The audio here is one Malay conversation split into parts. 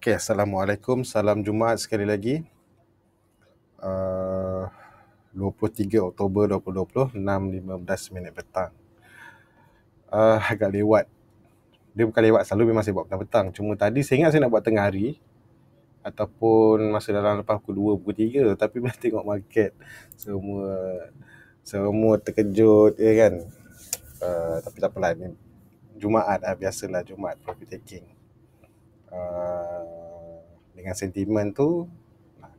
Okey, Assalamualaikum. Salam Jumaat sekali lagi. 23 Oktober 2020, 6.15 minit petang. Agak lewat. Dia bukan lewat, selalu memang saya buat petang-petang. Cuma tadi saya ingat saya nak buat tengah hari ataupun masa dalam lepas pukul 2, pukul 3. Tapi bila tengok market, semua terkejut, ya kan. Tapi tak apalah, ni Jumaat lah, biasalah Jumaat profit taking. Dengan sentimen tu,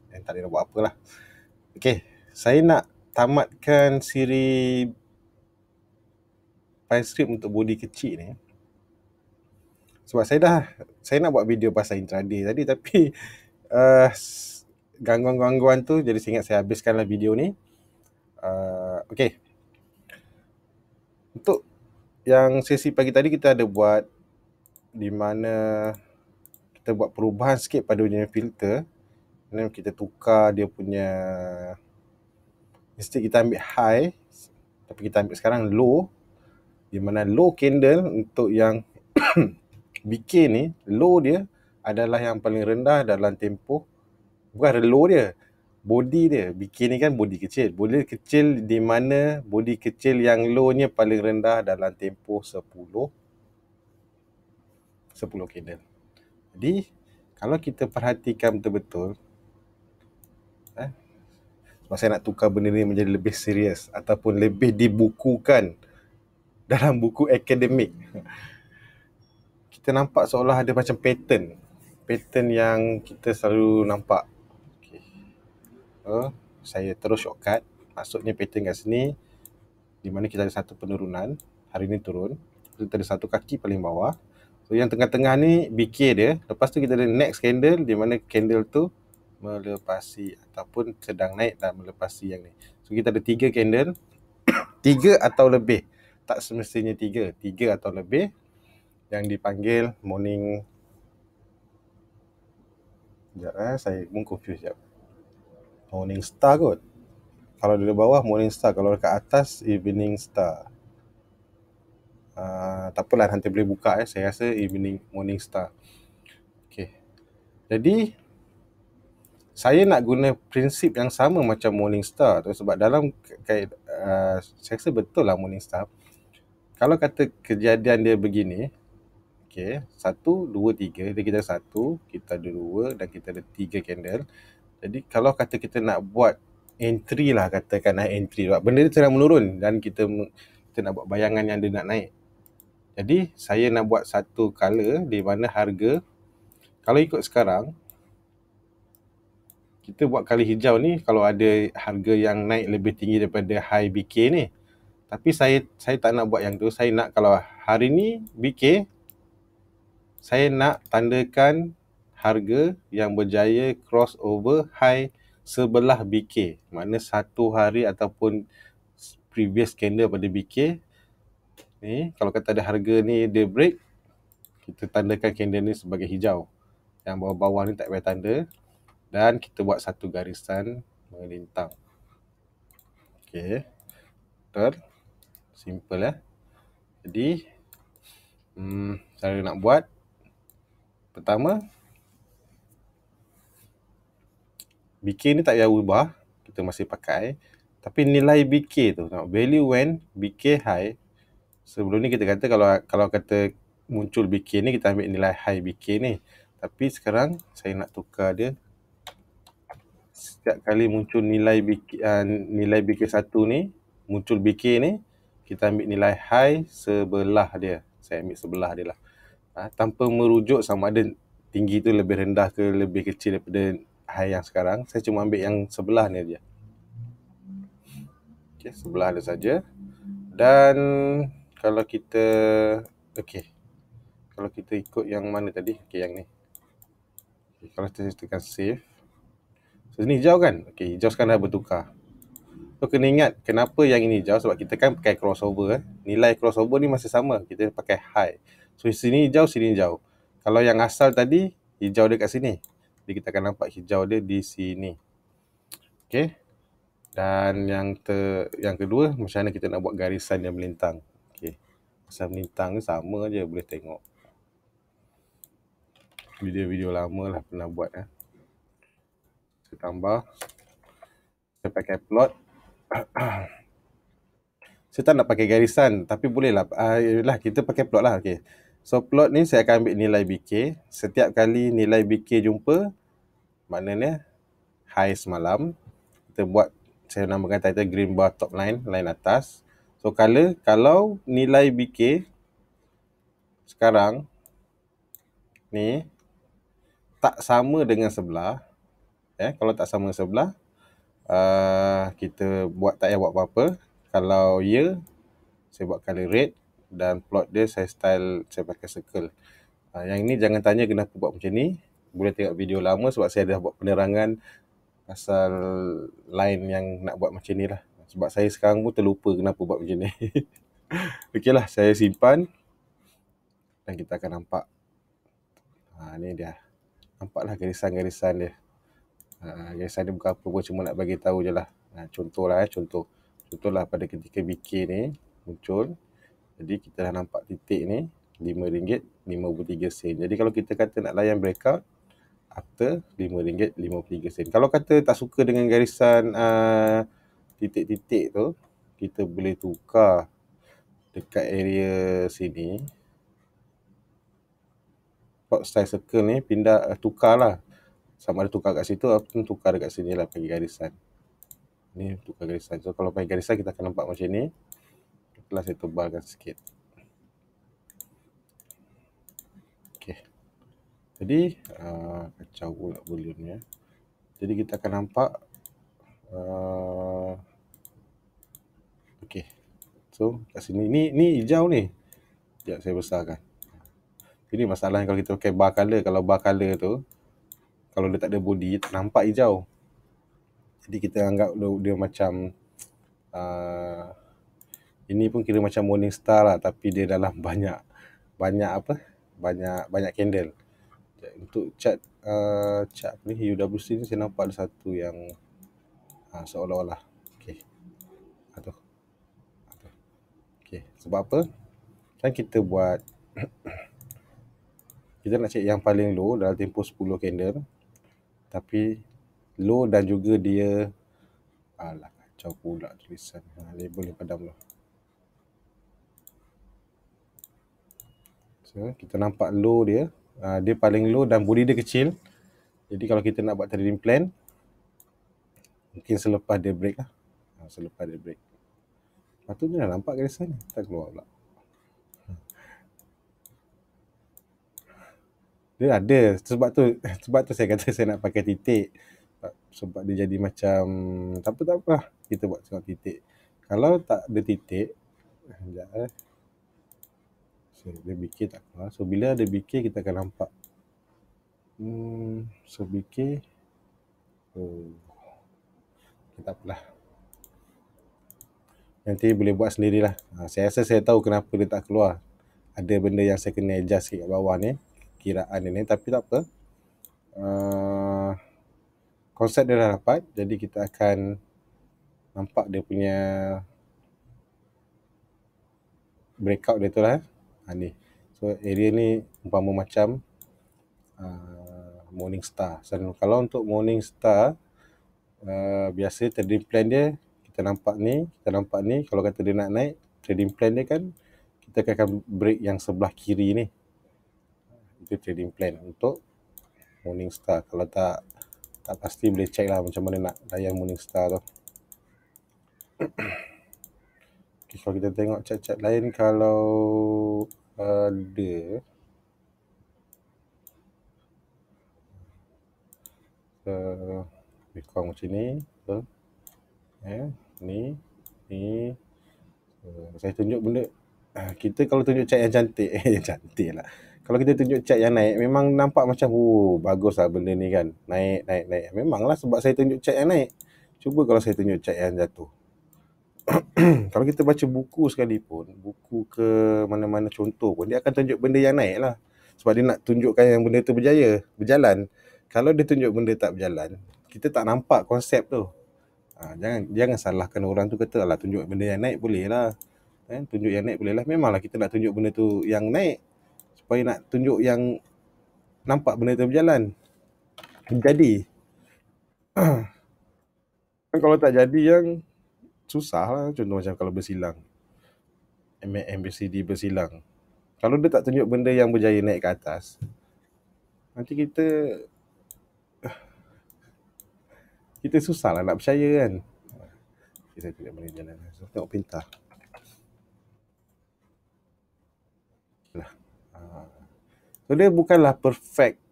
tak boleh nak buat apalah. Okay, saya nak tamatkan siri Pine Strip untuk body kecil ni. Sebab saya nak buat video pasal intraday tadi, tapi gangguan-gangguan tu, jadi saya ingat saya habiskanlah video ni. Okay, untuk yang sesi pagi tadi kita ada buat di mana kita buat perubahan sikit pada dia filter. Dan kita tukar dia punya, instead kita ambil high, tapi kita ambil sekarang low, di mana low candle untuk yang BK ni, low dia adalah yang paling rendah dalam tempoh, bukan low dia, body dia. BK ni kan body kecil, body kecil di mana body kecil yang low nya paling rendah dalam tempoh 10 candle. Jadi kalau kita perhatikan betul-betul, sebab saya nak tukar benda ni menjadi lebih serius ataupun lebih dibukukan dalam buku akademik, kita nampak seolah ada macam pattern yang kita selalu nampak. Okay. Saya terus shortcut, maksudnya pattern kat sini di mana kita ada satu penurunan, hari ni turun, kita ada satu kaki paling bawah. So yang tengah-tengah ni BK dia, lepas tu kita ada next candle di mana candle tu melepasi ataupun sedang naik dan melepasi yang ni. So kita ada 3 candle, 3 atau lebih, tak semestinya 3 atau lebih, yang dipanggil morning. Sekejap, saya pun confused sekejap. Morning star kot. Kalau dari bawah morning star, kalau dekat atas evening star. Tak apalah, nanti boleh buka. Saya rasa morning star. Okay. Jadi saya nak guna prinsip yang sama macam morning star tu, sebab dalam saya rasa betul lah morning star. Kalau kata kejadian dia begini, okay, 1, 2, 3, dia kita 1, kita ada 2 dan kita ada 3 candle. Jadi kalau kata kita nak buat entry lah, katakan entry, benda dia sedang menurun dan kita nak buat bayangan yang dia nak naik. Jadi saya nak buat satu color di mana harga, kalau ikut sekarang, kita buat color hijau ni kalau ada harga yang naik lebih tinggi daripada high BK ni. Tapi saya tak nak buat yang tu. Saya nak kalau hari ni BK, saya nak tandakan harga yang berjaya crossover high sebelah BK. Makna satu hari ataupun previous candle pada BK ni, kalau kata ada harga ni dia break, kita tandakan candle ni sebagai hijau. Yang bawah-bawah ni tak payah tanda. Dan kita buat satu garisan melintang. Okay, betul, simple Jadi cara nak buat, pertama, BK ni tak payah ubah, kita masih pakai. Tapi nilai BK tu, value when BK high, sebelum ni kita kata kalau kata muncul BK ni, kita ambil nilai high BK ni. Tapi sekarang saya nak tukar dia, setiap kali muncul nilai BK 1 ni, muncul BK ni, kita ambil nilai high sebelah dia. Saya ambil sebelah dia lah, tanpa merujuk sama ada tinggi tu lebih rendah ke lebih kecil daripada high yang sekarang. Saya cuma ambil yang sebelah ni aja. Okay, sebelah dia saja. Dan kalau kita kalau kita ikut yang mana tadi, yang ni. Kalau kita tekan save, so, ni hijau kan? Hijau sekarang dah bertukar. So kena ingat kenapa yang ini hijau, sebab kita kan pakai crossover. Nilai crossover ni masih sama, kita pakai high. So sini hijau, sini hijau. Kalau yang asal tadi, hijau dia kat sini, jadi kita akan nampak hijau dia di sini. Okay. Dan yang kedua, macam mana kita nak buat garisan yang melintang. Okay. Garisan melintang ni sama je, boleh tengok. video-video lama lah pernah buat ya. Saya tambah, saya pakai plot. Saya tak nak pakai garisan, tapi boleh lah. Yalah, kita pakai plot lah. Okay. So plot ni saya akan ambil nilai BK. Setiap kali nilai BK jumpa, maknanya high semalam. Kita buat, saya namakan title green bar top line, line atas. So kalau nilai BK sekarang ni tak sama dengan sebelah, kalau tak sama dengan sebelah, kita tak payah buat apa-apa. Kalau ya, saya buat color red, dan plot dia saya pakai circle. Yang ini jangan tanya kenapa buat macam ni. Boleh tengok video lama sebab saya dah buat penerangan pasal line yang nak buat macam ni lah. Sebab saya sekarang pun terlupa kenapa buat macam ni. Okey lah, saya simpan dan kita akan nampak. Ni dia. Nampaklah garisan-garisan dia. Garisan dia bukan apa pun, cuma nak bagi tahu je lah. Contohlah pada ketika BK ni muncul. Jadi kita dah nampak titik ni RM5.53. Jadi kalau kita kata nak layan breakout after RM5.53. Kalau kata tak suka dengan garisan titik-titik tu, kita boleh tukar dekat area sini. Plot style circle ni tukar lah. Sama ada tukar kat situ ataupun tukar dekat sini lah, bagi garisan. Ni tukar garisan. So kalau bagi garisan kita akan nampak macam ni. Setelah saya tebalkan sikit. Okay. Jadi kacau pula volume-nya. Jadi kita akan nampak okay. So kat sini ni hijau ni. Sekejap saya besarkan. Ini masalahnya kalau kita pakai bar color. Kalau bar color tu, kalau dia tak ada body, tak nampak hijau. Jadi kita anggap dia macam ini pun kira macam morning star lah, tapi dia dalam banyak candle. Untuk chart ni UWC ni saya nampak ada satu yang seolah-olah okay. Sebab apa? Kan kita buat kita nak check yang paling low dalam tempoh 10 candle, tapi low dan juga dia kacau pula tulisan. Label ni padam lah. So kita nampak low dia, dia paling low dan body dia kecil. Jadi kalau kita nak buat trading plan, mungkin selepas dia break lah. Selepas dia break. Patutnya dah nampak garisan ni, tak keluar pula. Dia ada, sebab tu saya kata saya nak pakai titik. Sebab dia jadi macam tak apa. Kita buat tengok titik. Kalau tak ada titik, sekejap so, dia BK tak keluar. So bila ada BK kita akan nampak. So BK tak apalah. Nanti boleh buat sendirilah. Saya rasa saya tahu kenapa dia tak keluar. Ada benda yang saya kena adjust kat bawah ni, kiraan ni, tapi tak apa. Konsep dia dah dapat, jadi kita akan nampak dia punya breakout dia tu lah. Ni. So area ni umpama macam morning star. So, kalau untuk morning star, biasa trading plan dia kita nampak ni. Kalau kata dia nak naik, trading plan dia kan kita akan break yang sebelah kiri ni. Itu trading plan untuk morning star. Kalau tak pasti boleh check lah macam mana nak layan morning star tu. Okay, kalau kita tengok cat-cat lain, kalau ada lebih kurang macam ni. Ni saya tunjuk benda. Kita kalau tunjuk cat yang cantik, cantik lah. Kalau kita tunjuk cat yang naik, memang nampak macam bagus lah benda ni kan. Naik. Memanglah sebab saya tunjuk cat yang naik. Cuba kalau saya tunjuk cat yang jatuh. Kalau kita baca buku sekalipun, buku ke mana-mana contoh pun, dia akan tunjuk benda yang naik lah. Sebab dia nak tunjukkan yang benda tu berjalan. Kalau dia tunjuk benda tak berjalan, kita tak nampak konsep tu. Jangan salahkan orang tu kata, alah tunjuk benda yang naik boleh lah. Tunjuk yang naik boleh lah. Memanglah kita nak tunjuk benda tu yang naik. Supaya nak tunjuk yang nampak benda tu berjalan. Jadi, kan kalau tak jadi yang susah lah. Contoh macam kalau bersilang, MBCD bersilang. Kalau dia tak tunjuk benda yang berjaya naik ke atas, nanti kita susah lah nak percaya kan. Kita tidak boleh jalan. So, tengok pintar. Lah. So dia bukanlah perfect.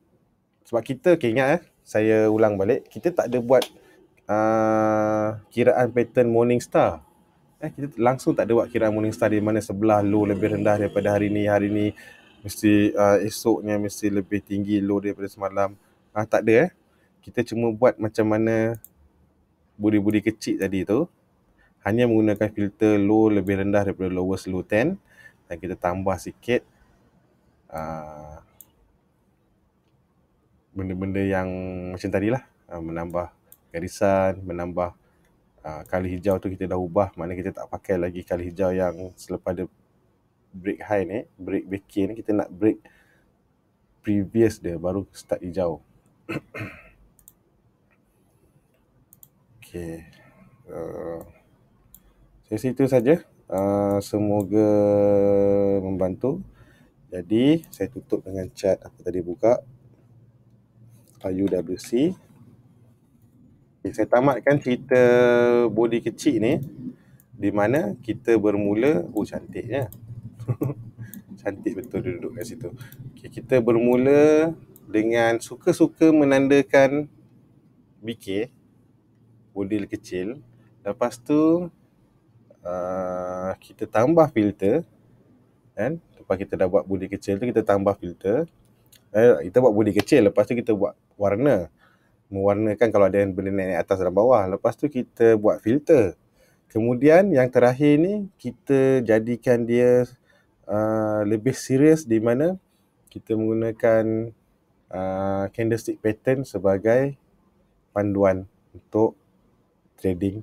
Sebab kita, okay, ingat saya ulang balik, kita tak ada buat kiraan pattern Morningstar. Kita langsung tak ada buat kiraan Morningstar di mana sebelah low lebih rendah daripada hari ni mesti esoknya mesti lebih tinggi low daripada semalam. Tak ada. Kita cuma buat macam mana budi-budi kecil tadi tu, hanya menggunakan filter low lebih rendah daripada lowest low 10, dan kita tambah sikit benda-benda yang macam tadilah, menambah garisan, menambah kali hijau tu kita dah ubah, maknanya kita tak pakai lagi kali hijau yang selepas dia break high ni, break BK ni, kita nak break previous dia baru start hijau. Okay, saya situ saja. Semoga membantu. Jadi saya tutup dengan chart apa tadi buka, UWC. Saya tamatkan cerita body kecil ni di mana kita bermula, cantiknya. Cantik betul dia duduk kat situ. Okay, kita bermula dengan suka-suka menandakan BK, body kecil. Lepas tu kita tambah filter, kan? Lepas kita dah buat body kecil tu, kita tambah filter. Kita buat body kecil, lepas tu kita buat warna, mewarnakan kalau ada benda naik atas dan bawah. Lepas tu kita buat filter. Kemudian yang terakhir ni kita jadikan dia lebih serius, di mana kita menggunakan candlestick pattern sebagai panduan untuk trading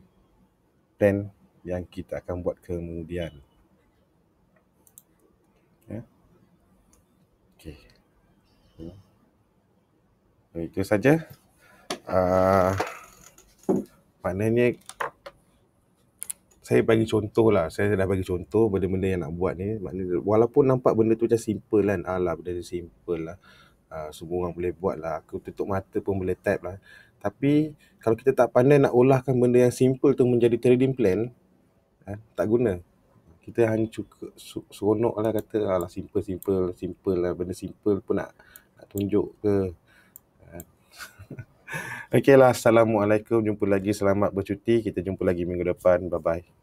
plan yang kita akan buat kemudian. Okay. Itu saja. Maknanya saya bagi contoh lah. Saya dah bagi contoh benda-benda yang nak buat ni. Maknanya walaupun nampak benda tu macam simple kan. Benda tu simple lah. Semua orang boleh buat lah. Aku tutup mata pun boleh type lah. Tapi kalau kita tak pandai nak olahkan benda yang simple tu menjadi trading plan, tak guna. Kita hanya cukup seronok lah kata simple lah. Benda simple pun nak tunjuk ke. Okey lah. Assalamualaikum. Jumpa lagi. Selamat bercuti. Kita jumpa lagi minggu depan. Bye-bye.